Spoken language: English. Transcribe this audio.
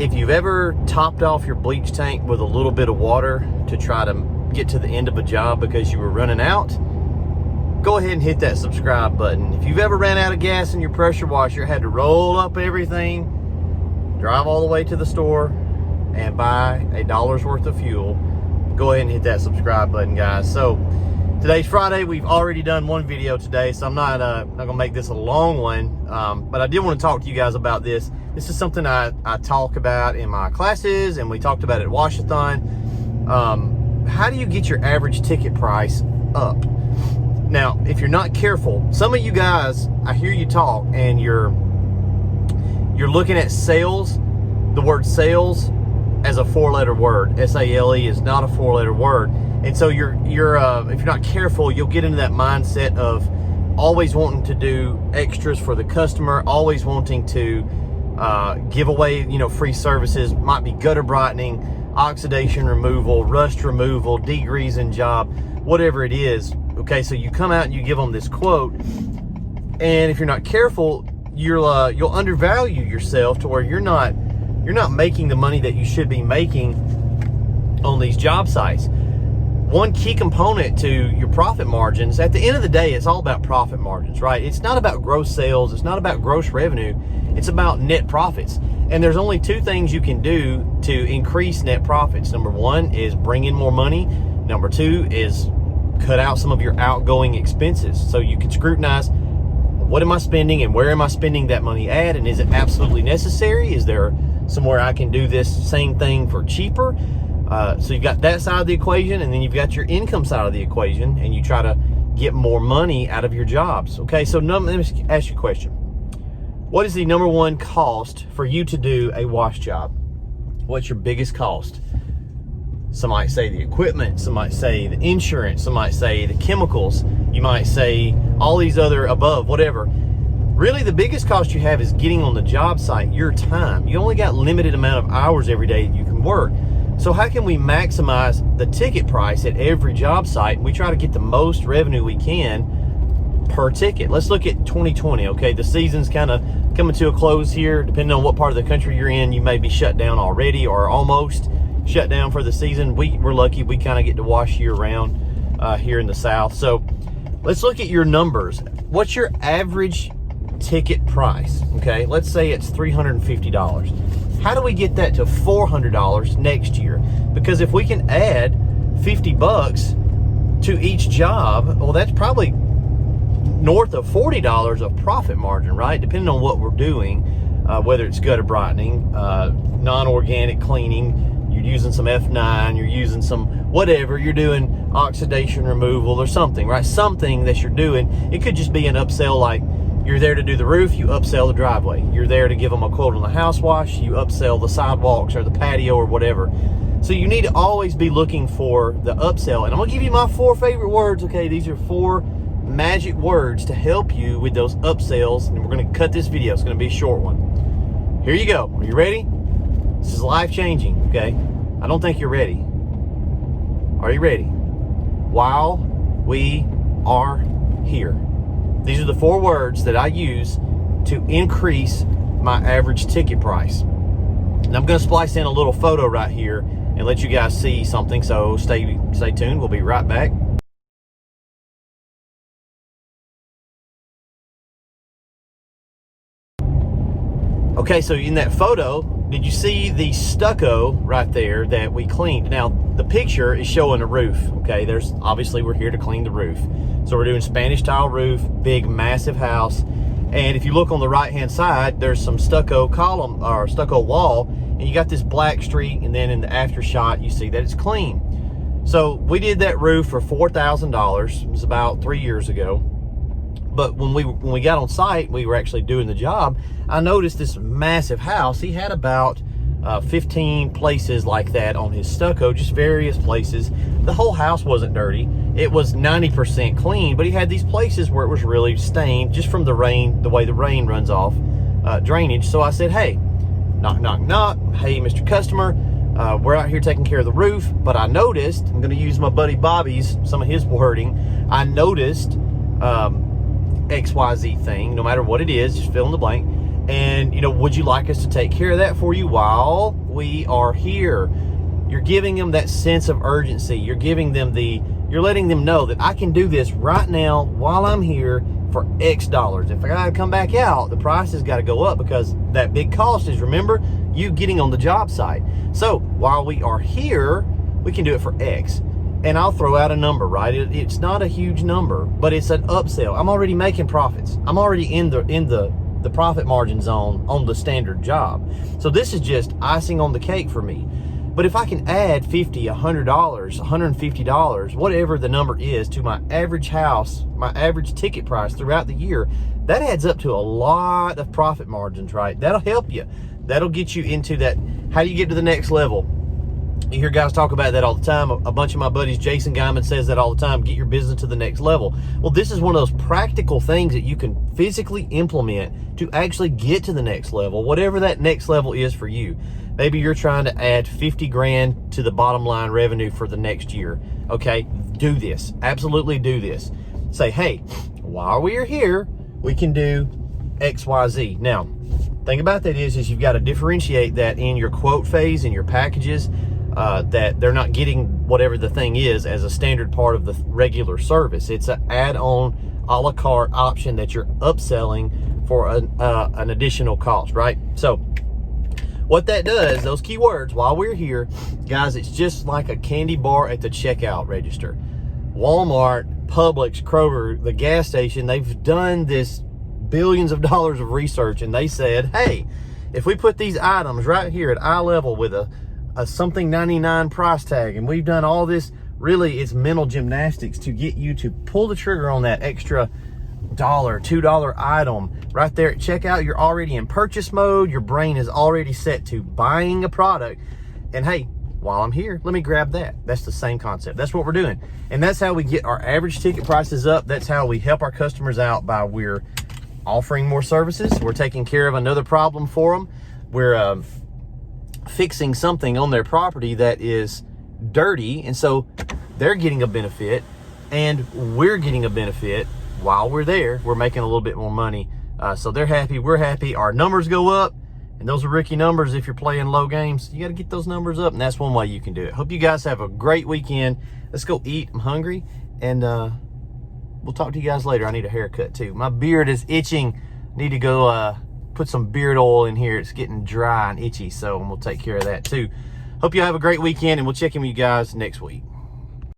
If you've ever topped off your bleach tank with a little bit of water to try to get to the end of a job because you were running out, go ahead and hit that subscribe button. If you've ever ran out of gas in your pressure washer, had to roll up everything, drive all the way to the store, and buy $1 worth of fuel, go ahead and hit that subscribe button, guys. So today's Friday. We've already done one video today, so I'm not gonna make this a long one, but I did want to talk to you guys about this. This is something I talk about in my classes, and we talked about it at Washathon. How do you get your average ticket price up? Now, if you're not careful, some of you guys, I hear you talk, and you're looking at sales, the word sales, as a four-letter word. S-A-L-E is not a four-letter word. And so if you're not careful, you'll get into that mindset of always wanting to do extras for the customer, always wanting to give away, free services. Might be gutter brightening, oxidation removal, rust removal, degreasing job, whatever it is. Okay, so you come out and you give them this quote, and if you're not careful, you'll undervalue yourself to where you're not making the money that you should be making on these job sites. One key component to your profit margins, at the end of the day, it's all about profit margins, right? It's not about gross sales. It's not about gross revenue. It's about net profits. And there's only two things you can do to increase net profits. Number one is bring in more money. Number two is cut out some of your outgoing expenses. So you can scrutinize, what am I spending and where am I spending that money at? And is it absolutely necessary? Is there somewhere I can do this same thing for cheaper? So you've got that side of the equation, and then you've got your income side of the equation, and you try to get more money out of your jobs. Okay, so let me ask you a question. What is the number one cost for you to do a wash job? What's your biggest cost? Some might say the equipment, some might say the insurance, some might say the chemicals, you might say all these other above, whatever. Really, the biggest cost you have is getting on the job site, your time. You only got limited amount of hours every day that you can work. So how can we maximize the ticket price at every job site? We try to get the most revenue we can per ticket. Let's look at 2020, okay? The season's kind of coming to a close here. Depending on what part of the country you're in, you may be shut down already or almost shut down for the season. We're lucky we kind of get to wash year round here in the South. So let's look at your numbers. What's your average ticket price? Okay, let's say it's $350. How do we get that to $400 next year? Because if we can add 50 bucks to each job, well, that's probably north of $40 of profit margin, right? Depending on what we're doing, whether it's gutter brightening, non-organic cleaning, you're using some F9, you're using some whatever, you're doing oxidation removal or something, right? Something that you're doing. It could just be an upsell, like you're there to do the roof, you upsell the driveway. You're there to give them a quote on the house wash, you upsell the sidewalks or the patio or whatever. So you need to always be looking for the upsell. And I'm gonna give you my 4 favorite words, okay? These are 4 magic words to help you with those upsells. And we're gonna cut this video, it's gonna be a short one. Here you go, are you ready? This is life-changing, okay? I don't think you're ready. Are you ready? While we are here. These are the 4 words that I use to increase my average ticket price. And I'm going to splice in a little photo right here and let you guys see something. So stay tuned. We'll be right back. Okay, so in that photo, did you see the stucco right there that we cleaned? Now, the picture is showing a roof, okay? Obviously, we're here to clean the roof. So we're doing Spanish tile roof, big, massive house. And if you look on the right-hand side, there's some stucco column or stucco wall, and you got this black streak, and then in the after shot, you see that it's clean. So we did that roof for $4,000. It was about 3 years ago. But when we got on site, we were actually doing the job. I noticed this massive house. He had about 15 places like that on his stucco, just various places. The whole house wasn't dirty. It was 90% clean, but he had these places where it was really stained just from the rain, the way the rain runs off drainage. So I said, hey, knock, knock, knock. Hey, Mr. Customer, we're out here taking care of the roof, but I noticed, I'm going to use my buddy Bobby's, some of his wording. I noticed XYZ thing, no matter what it is, just fill in the blank. And, you know, would you like us to take care of that for you while we are here? You're giving them that sense of urgency. You're giving them you're letting them know that I can do this right now while I'm here for X dollars. If I gotta come back out, the price has got to go up, because that big cost is, remember, you getting on the job site. So while we are here, we can do it for X. And I'll throw out a number, right? It's not a huge number, but it's an upsell. I'm already making profits. I'm already in the profit margin zone on the standard job. So this is just icing on the cake for me. But if I can add $50, $100, $150, whatever the number is, to my average house, my average ticket price throughout the year, that adds up to a lot of profit margins, right? That'll help you. That'll get you into that. How do you get to the next level? You hear guys talk about that all the time. A bunch of my buddies, Jason Guyman says that all the time, get your business to the next level. Well, this is one of those practical things that you can physically implement to actually get to the next level, whatever that next level is for you. Maybe you're trying to add 50 grand to the bottom line revenue for the next year. Okay, do this. Absolutely do this. Say, hey, while we are here, we can do X, Y, Z. Now, thing about that is you've got to differentiate that in your quote phase, in your packages, that they're not getting whatever the thing is as a standard part of the regular service. It's an add-on a la carte option that you're upselling for an additional cost, right? So what that does, those keywords, while we're here, guys, it's just like a candy bar at the checkout register. Walmart, Publix, Kroger, the gas station, they've done this billions of dollars of research, and they said, hey, if we put these items right here at eye level with a something 99 price tag, and we've done all this, really it's mental gymnastics to get you to pull the trigger on that extra $1, $2 item right there at checkout. You're already in purchase mode. Your brain is already set to buying a product, and hey, while I'm here, let me grab that. That's the same concept. That's what we're doing, and that's how we get our average ticket prices up. That's how we help our customers out, by we're offering more services. We're taking care of another problem for them. We're fixing something on their property that is dirty, and so they're getting a benefit and we're getting a benefit. While we're there, we're making a little bit more money, so they're happy, we're happy, our numbers go up, and those are rookie numbers. If you're playing low games, you got to get those numbers up, and that's one way you can do it. Hope you guys have a great weekend. Let's go eat. I'm hungry, and we'll talk to you guys later. I need a haircut too. My beard is itching. Need to go put some beard oil in here. It's getting dry and itchy, so we'll take care of that too. Hope you have a great weekend, and we'll check in with you guys next week.